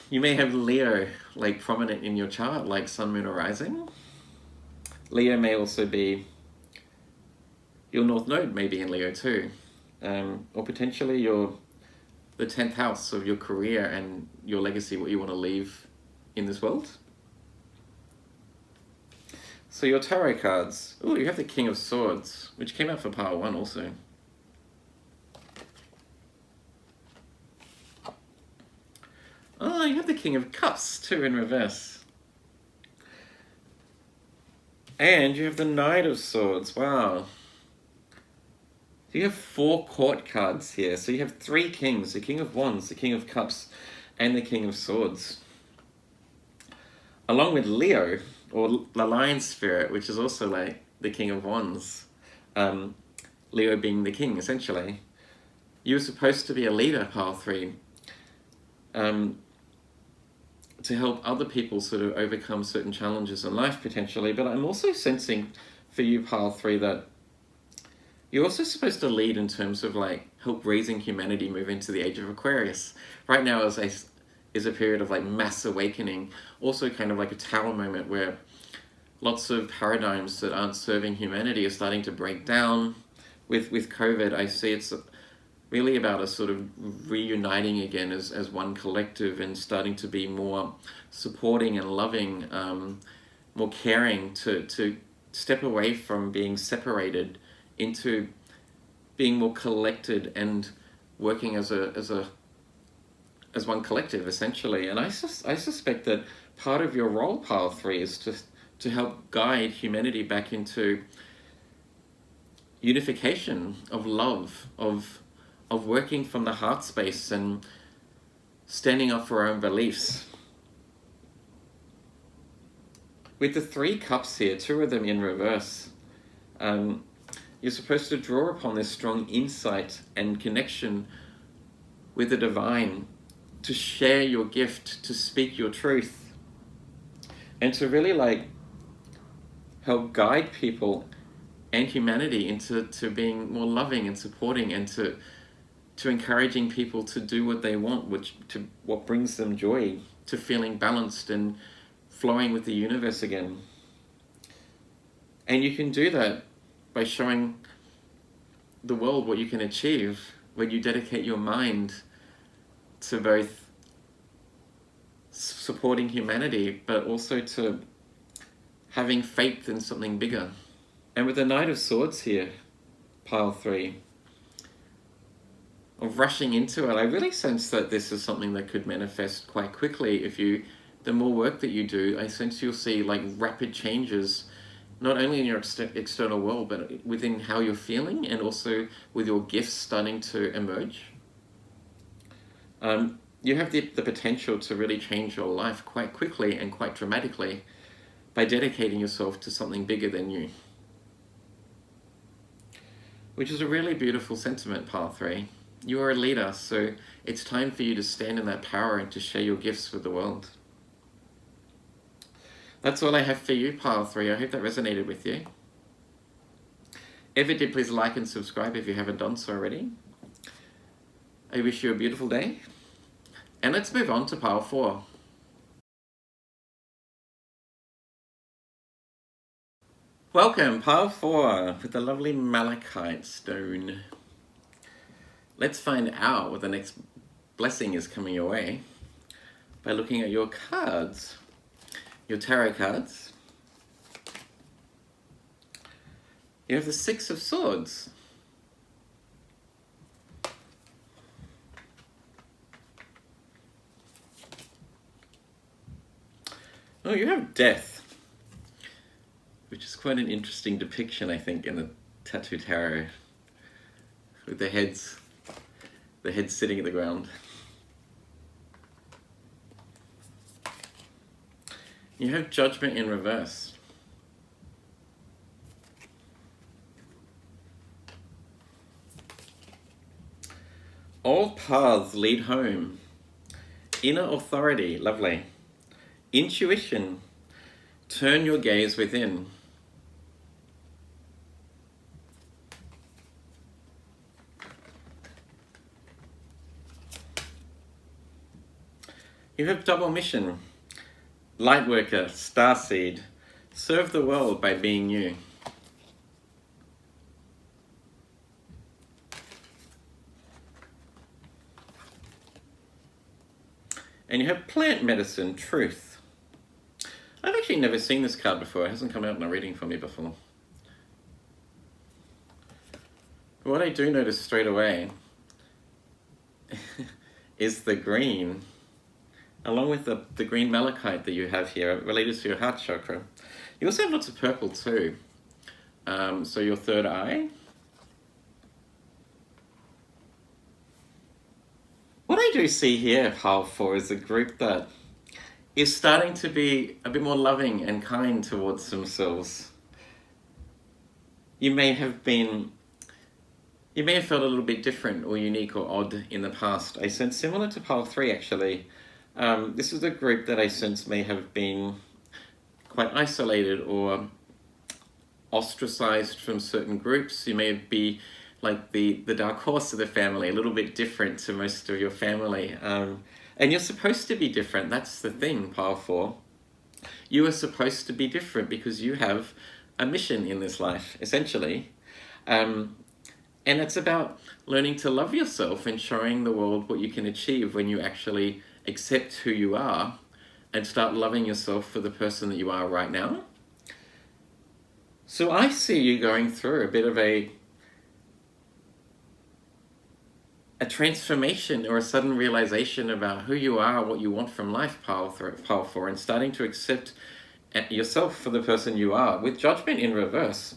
You may have Leo like prominent in your chart, like Sun, Moon, or Rising. Leo may also be, your North Node may be in Leo too. Or potentially the 10th house of your career and your legacy, what you want to leave in this world. So your tarot cards. Oh, you have the King of Swords, which came out for pile 1 also. Oh, you have the King of Cups too in reverse. And you have the Knight of Swords. Wow. So you have 4 court cards here. So you have 3 kings, the King of Wands, the King of Cups, and the King of Swords. Along with Leo, or the Lion Spirit, which is also like the King of Wands. Leo being the king, essentially. You were supposed to be a leader, pile 3. To help other people sort of overcome certain challenges in life, potentially. But I'm also sensing for you, pile 3, that you're also supposed to lead in terms of like help raising humanity move into the age of Aquarius. Right now is a period of like mass awakening, also kind of like a tower moment where lots of paradigms that aren't serving humanity are starting to break down. With COVID, I see it's really about us sort of reuniting again as one collective, and starting to be more supporting and loving, more caring, to step away from being separated into being more collected and working as one collective, essentially. And I suspect that part of your role, pile 3, is to help guide humanity back into unification of love, of working from the heart space and standing up for our own beliefs. With the 3 cups here, 2 of them in reverse, you're supposed to draw upon this strong insight and connection with the divine, to share your gift, to speak your truth, and to really like help guide people and humanity into being more loving and supporting, and to encouraging people to do what they want, what brings them joy, to feeling balanced and flowing with the universe again. And you can do that by showing the world what you can achieve when you dedicate your mind to both supporting humanity, but also to having faith in something bigger. And with the Knight of Swords here, pile 3, of rushing into it, I really sense that this is something that could manifest quite quickly. The more work that you do, I sense you'll see like rapid changes, not only in your external world, but within how you're feeling, and also with your gifts starting to emerge. You have the potential to really change your life quite quickly and quite dramatically by dedicating yourself to something bigger than you. Which is a really beautiful sentiment, pile 3. You are a leader, so it's time for you to stand in that power and to share your gifts with the world. That's all I have for you, pile 3. I hope that resonated with you. If it did, please like and subscribe if you haven't done so already. I wish you a beautiful day. And let's move on to pile 4. Welcome, pile 4, with the lovely Malachite stone. Let's find out what the next blessing is coming your way by looking at your cards, your tarot cards. You have the 6 of Swords. Oh, you have Death, which is quite an interesting depiction, I think, in the Tattoo Tarot, with the heads sitting at the ground. You have Judgment in reverse. All paths lead home. Inner authority, lovely. Intuition, turn your gaze within. You have double mission. Lightworker, starseed, serve the world by being you. And you have plant medicine, truth. I've actually never seen this card before. It hasn't come out in a reading for me before. What I do notice straight away is the green, along with the green malachite that you have here, related to your heart chakra. You also have lots of purple too. So your third eye. What I do see here, pile 4, is a group that is starting to be a bit more loving and kind towards themselves. You may have felt a little bit different or unique or odd in the past. I sense similar to pile 3 actually. This is a group that I sense may have been quite isolated or ostracized from certain groups. You may be like the dark horse of the family, a little bit different to most of your family. And you're supposed to be different. That's the thing, pile 4. You are supposed to be different because you have a mission in this life, essentially. And it's about learning to love yourself and showing the world what you can achieve when you actually accept who you are and start loving yourself for the person that you are right now. So I see you going through a bit of a transformation or a sudden realization about who you are, what you want from life, pile 4, and starting to accept yourself for the person you are, with Judgment in reverse.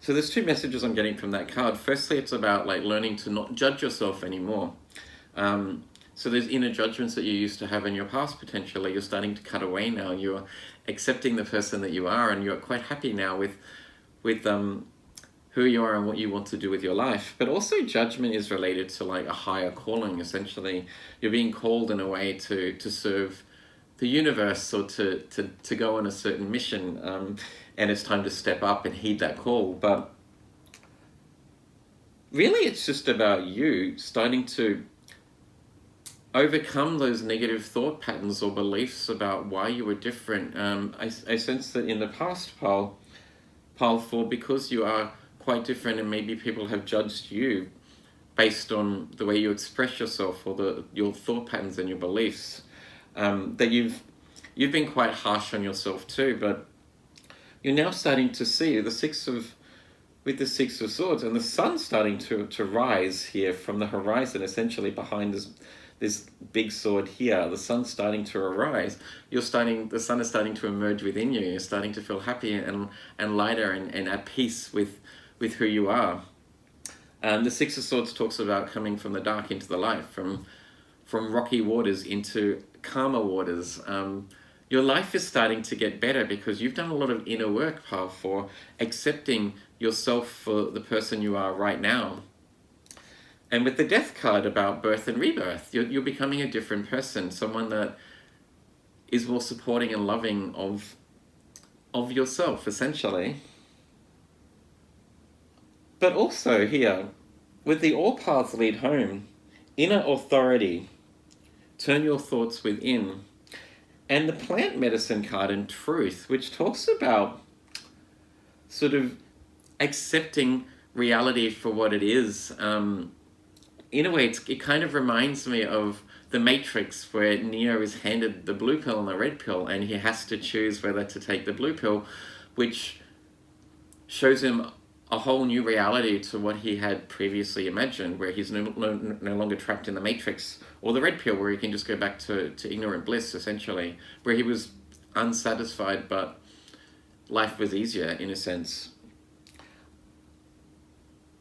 So there's 2 messages I'm getting from that card. Firstly, it's about like learning to not judge yourself anymore. So there's inner judgments that you used to have in your past, potentially, you're starting to cut away now. You're accepting the person that you are, and you're quite happy now with who you are and what you want to do with your life. But also judgment is related to like a higher calling, essentially. You're being called in a way to serve the universe, or to go on a certain mission, and it's time to step up and heed that call. But really, it's just about you starting to overcome those negative thought patterns or beliefs about why you were different. I sense that in the past, Pile 4, because you are quite different, and maybe people have judged you based on the way you express yourself, or your thought patterns and your beliefs, that you've been quite harsh on yourself too. But you're now starting to see with the Six of Swords, and the sun starting to rise here from the horizon, essentially behind this big sword here. The sun's starting to arise. The sun is starting to emerge within you. You're starting to feel happy and lighter and at peace with who you are. The Six of Swords talks about coming from the dark into the light, from rocky waters into calmer waters. Your life is starting to get better because you've done a lot of inner work, Pile 4, accepting yourself for the person you are right now. And with the Death card about birth and rebirth, you're becoming a different person, someone that is more supporting and loving of yourself, essentially. But also here, with the All Paths Lead Home, inner authority, turn your thoughts within, and the Plant Medicine card in Truth, which talks about sort of accepting reality for what it is. In a way, it kind of reminds me of the Matrix, where Neo is handed the blue pill and the red pill, and he has to choose whether to take the blue pill, which shows him a whole new reality to what he had previously imagined, where he's no longer trapped in the Matrix, or the red pill, where he can just go back to ignorant bliss, essentially, where he was unsatisfied, but life was easier, in a sense.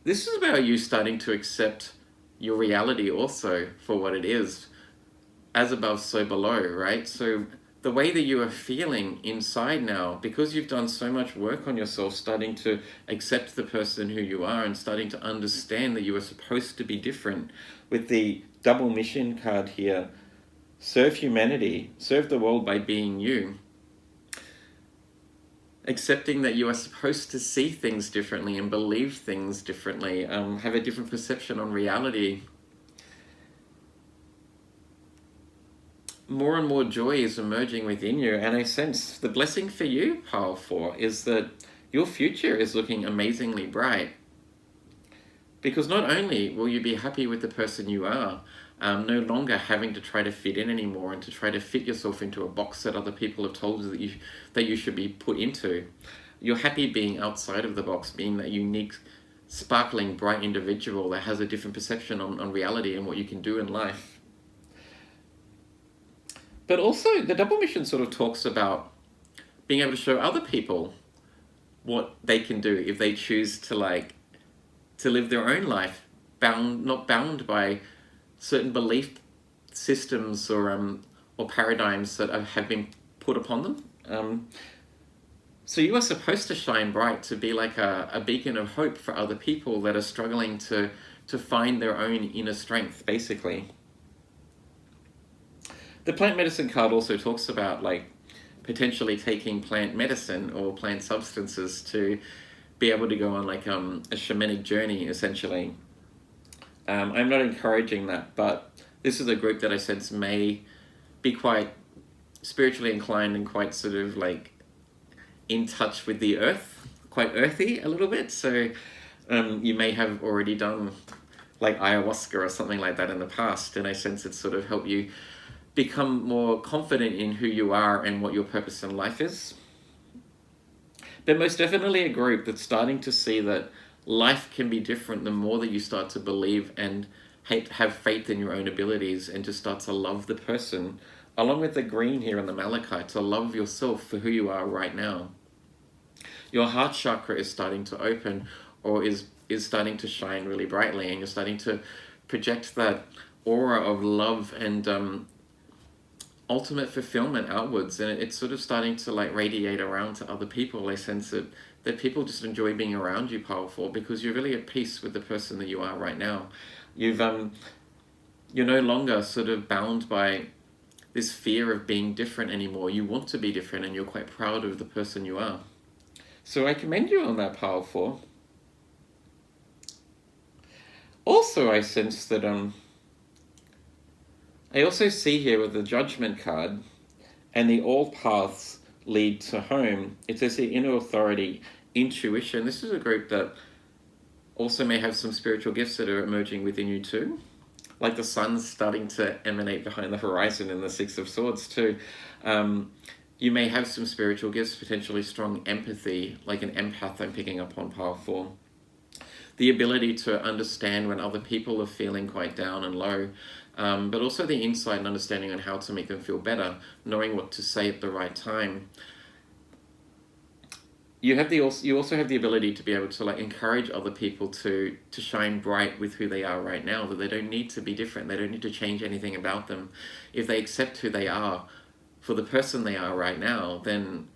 This is about you starting to accept your reality also for what it is. As above, so below, right? So the way that you are feeling inside now, because you've done so much work on yourself, starting to accept the person who you are and starting to understand that you are supposed to be different. With the double mission card here, serve humanity, serve the world by being you. Accepting that you are supposed to see things differently and believe things differently, have a different perception on reality. More and more joy is emerging within you, and I sense the blessing for you, Pile 4, is that your future is looking amazingly bright. Because not only will you be happy with the person you are, no longer having to try to fit in anymore and to try to fit yourself into a box that other people have told you that you should be put into. You're happy being outside of the box, being that unique, sparkling, bright individual that has a different perception on reality and what you can do in life. But also, the double mission sort of talks about being able to show other people what they can do if they choose to live their own life, not bound by certain belief systems or paradigms that have been put upon them. So you are supposed to shine bright, to be like a beacon of hope for other people that are struggling to find their own inner strength, basically. The Plant Medicine card also talks about potentially taking plant medicine or plant substances to be able to go on a shamanic journey, essentially. I'm not encouraging that, but this is a group that I sense may be quite spiritually inclined and quite sort of in touch with the earth, quite earthy a little bit. So you may have already done ayahuasca or something like that in the past, and I sense it sort of help you become more confident in who you are and what your purpose in life is. They're most definitely a group that's starting to see that life can be different the more that you start to believe and have faith in your own abilities, and to start to love the person, along with the green here and the Malachite, to love yourself for who you are right now. Your heart chakra is starting to open, or is starting to shine really brightly, and you're starting to project that aura of love and ultimate fulfillment outwards, and it's sort of starting to radiate around to other people. I sense that people just enjoy being around you, Pile 4, because you're really at peace with the person that you are right now. You're no longer sort of bound by this fear of being different anymore. You want to be different and you're quite proud of the person you are. So I commend you on that, pile 4. Also, I sense that I also see here with the Judgment card and the all paths lead to home. It says the inner authority, intuition. This is a group that also may have some spiritual gifts that are emerging within you too. Like the sun's starting to emanate behind the horizon in the Six of Swords too. You may have some spiritual gifts, potentially strong empathy, like an empath I'm picking up on, pile 4. The ability to understand when other people are feeling quite down and low, but also the insight and understanding on how to make them feel better, knowing what to say at the right time. You also have the ability to be able to like encourage other people to shine bright with who they are right now, that they don't need to be different. They don't need to change anything about them. If they accept who they are for the person they are right now, then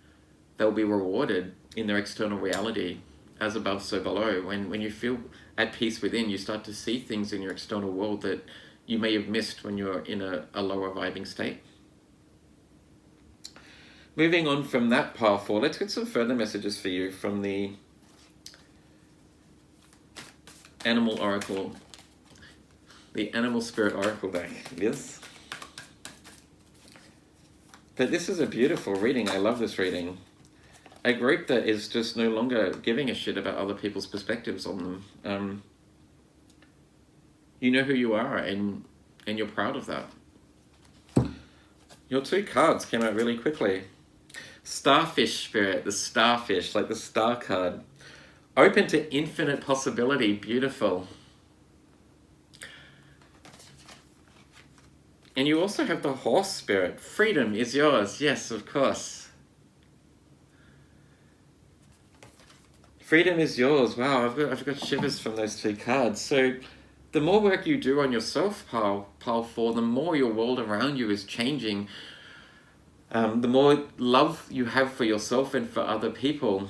they'll be rewarded in their external reality, as above, so below. When you feel at peace within, you start to see things in your external world that you may have missed when you're in a lower vibing state. Moving on from that, pile 4, let's get some further messages for you from the Animal Oracle, the Animal Spirit Oracle deck. Yes. But this is a beautiful reading. I love this reading. A group that is just no longer giving a shit about other people's perspectives on them. You know who you are, and you're proud of that. Your 2 cards came out really quickly. Starfish Spirit, the starfish, like the star card. Open to infinite possibility, beautiful. And you also have the Horse Spirit. Freedom is yours, yes, of course. Freedom is yours. Wow, I've got shivers from those 2 cards. So the more work you do on yourself, pile 4, the more your world around you is changing. The more love you have for yourself and for other people.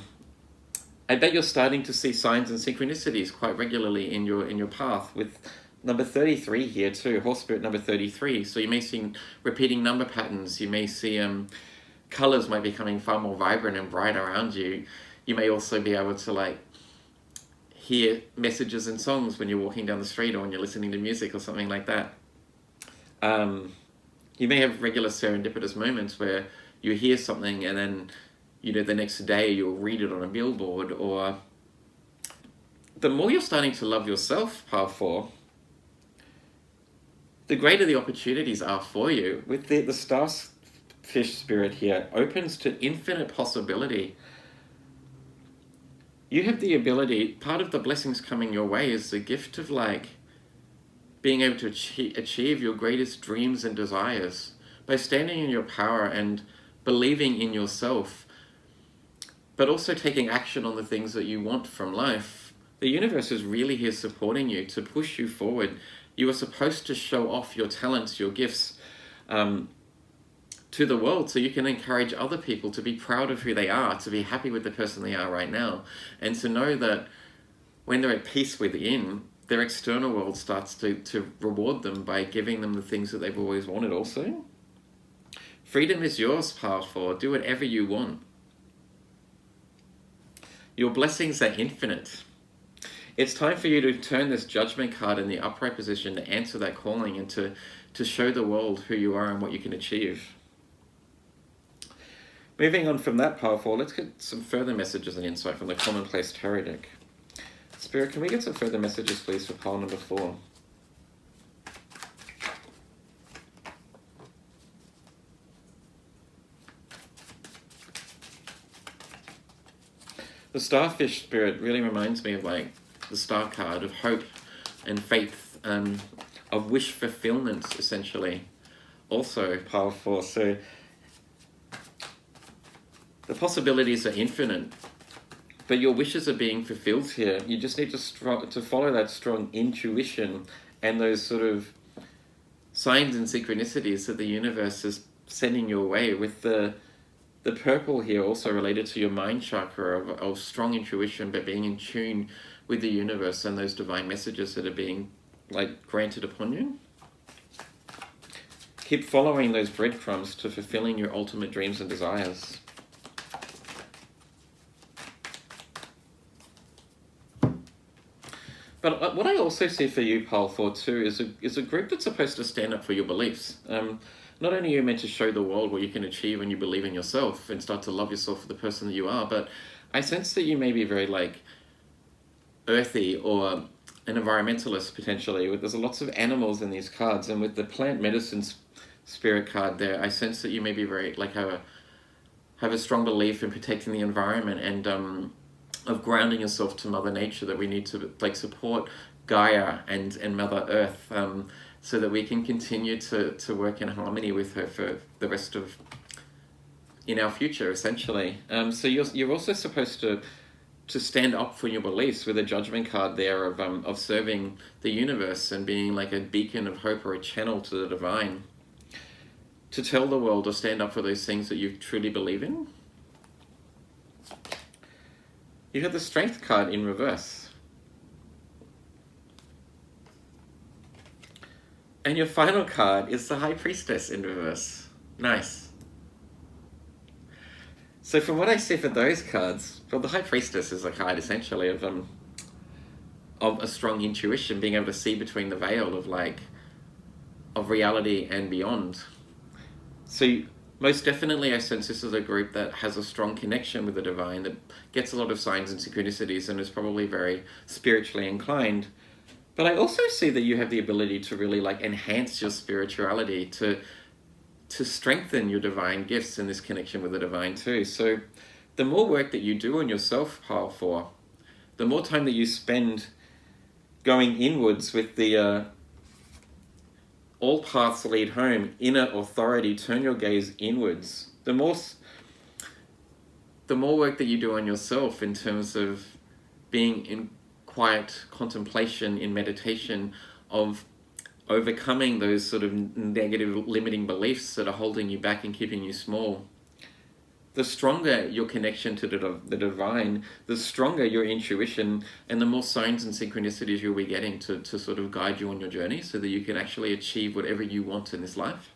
I bet you're starting to see signs and synchronicities quite regularly in your path, with number 33 here too, Horse Spirit number 33. So you may see repeating number patterns. You may see colors might be becoming far more vibrant and bright around you. You may also be able to like hear messages and songs when you're walking down the street or when you're listening to music or something like that. You may have regular serendipitous moments where you hear something and then, you know, the next day you'll read it on a billboard. Or the more you're starting to love yourself, pile 4, the greater the opportunities are for you. With the starfish spirit here, opens to infinite possibility. You have the ability, part of the blessings coming your way is the gift of like being able to achieve your greatest dreams and desires by standing in your power and believing in yourself, but also taking action on the things that you want from life. The universe is really here supporting you to push you forward. You are supposed to show off your talents, your gifts to the world, so you can encourage other people to be proud of who they are, to be happy with the person they are right now, and to know that when they're at peace within, their external world starts to reward them by giving them the things that they've always wanted also. Freedom is yours, pile 4. Do whatever you want. Your blessings are infinite. It's time for you to turn this Judgment card in the upright position to answer that calling and to show the world who you are and what you can achieve. Moving on from that, pile 4, let's get some further messages and insight from the Commonplace Tarot deck. Spirit, can we get some further messages, please, for pile number 4? The Starfish Spirit really reminds me of like the Star card of hope and faith, of wish fulfillment, essentially. Also, pile 4. So the possibilities are infinite, but your wishes are being fulfilled here. You just need to follow that strong intuition and those sort of signs and synchronicities that the universe is sending your way. With the purple here also related to your mind chakra of strong intuition, but being in tune with the universe and those divine messages that are being like granted upon you. keep following those breadcrumbs to fulfilling your ultimate dreams and desires. But what I also see for you, Pile 4 too, is a group that's supposed to stand up for your beliefs. Not only are you meant to show the world what you can achieve when you believe in yourself and start to love yourself for the person that you are, but I sense that you may be very like earthy or an environmentalist potentially. There's lots of animals in these cards, and with the plant medicine spirit card there, I sense that you may be very like have a strong belief in protecting the environment and of grounding yourself to Mother Nature, that we need to like support Gaia and Mother Earth, so that we can continue to work in harmony with her for the rest of in our future, essentially. So you're also supposed to stand up for your beliefs with a judgment card there of serving the universe and being like a beacon of hope or a channel to the divine, to tell the world or stand up for those things that you truly believe in. You have the Strength card in reverse. And your final card is the High Priestess in reverse. Nice. So from what I see for those cards, well, the High Priestess is a card essentially of a strong intuition, being able to see between the veil of reality and beyond. So most definitely I sense this is a group that has a strong connection with the divine, that gets a lot of signs and synchronicities and is probably very spiritually inclined. But I also see that you have the ability to really like enhance your spirituality, to strengthen your divine gifts in this connection with the divine too. So the more work that you do on yourself, Pile 4, the more time that you spend going inwards with the all paths lead home, inner authority, turn your gaze inwards, the more work that you do on yourself in terms of being in quiet contemplation, in meditation, of overcoming those sort of negative limiting beliefs that are holding you back and keeping you small, the stronger your connection to the divine, the stronger your intuition, and the more signs and synchronicities you'll be getting to sort of guide you on your journey so that you can actually achieve whatever you want in this life.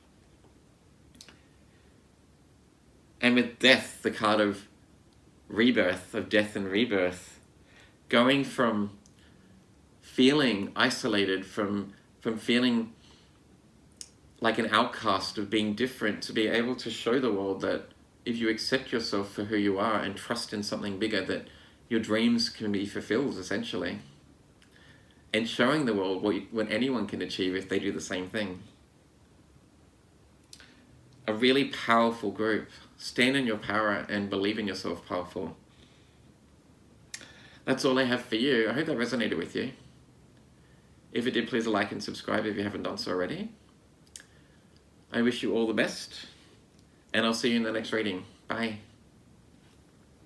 And with Death, the card of rebirth, of death and rebirth, going from feeling isolated, from feeling like an outcast, of being different, to be able to show the world that if you accept yourself for who you are and trust in something bigger, that your dreams can be fulfilled, essentially. And showing the world what anyone can achieve if they do the same thing. A really powerful group. Stand in your power and believe in yourself, powerful. That's all I have for you. I hope that resonated with you. If it did, please like and subscribe if you haven't done so already. I wish you all the best, and I'll see you in the next reading. Bye.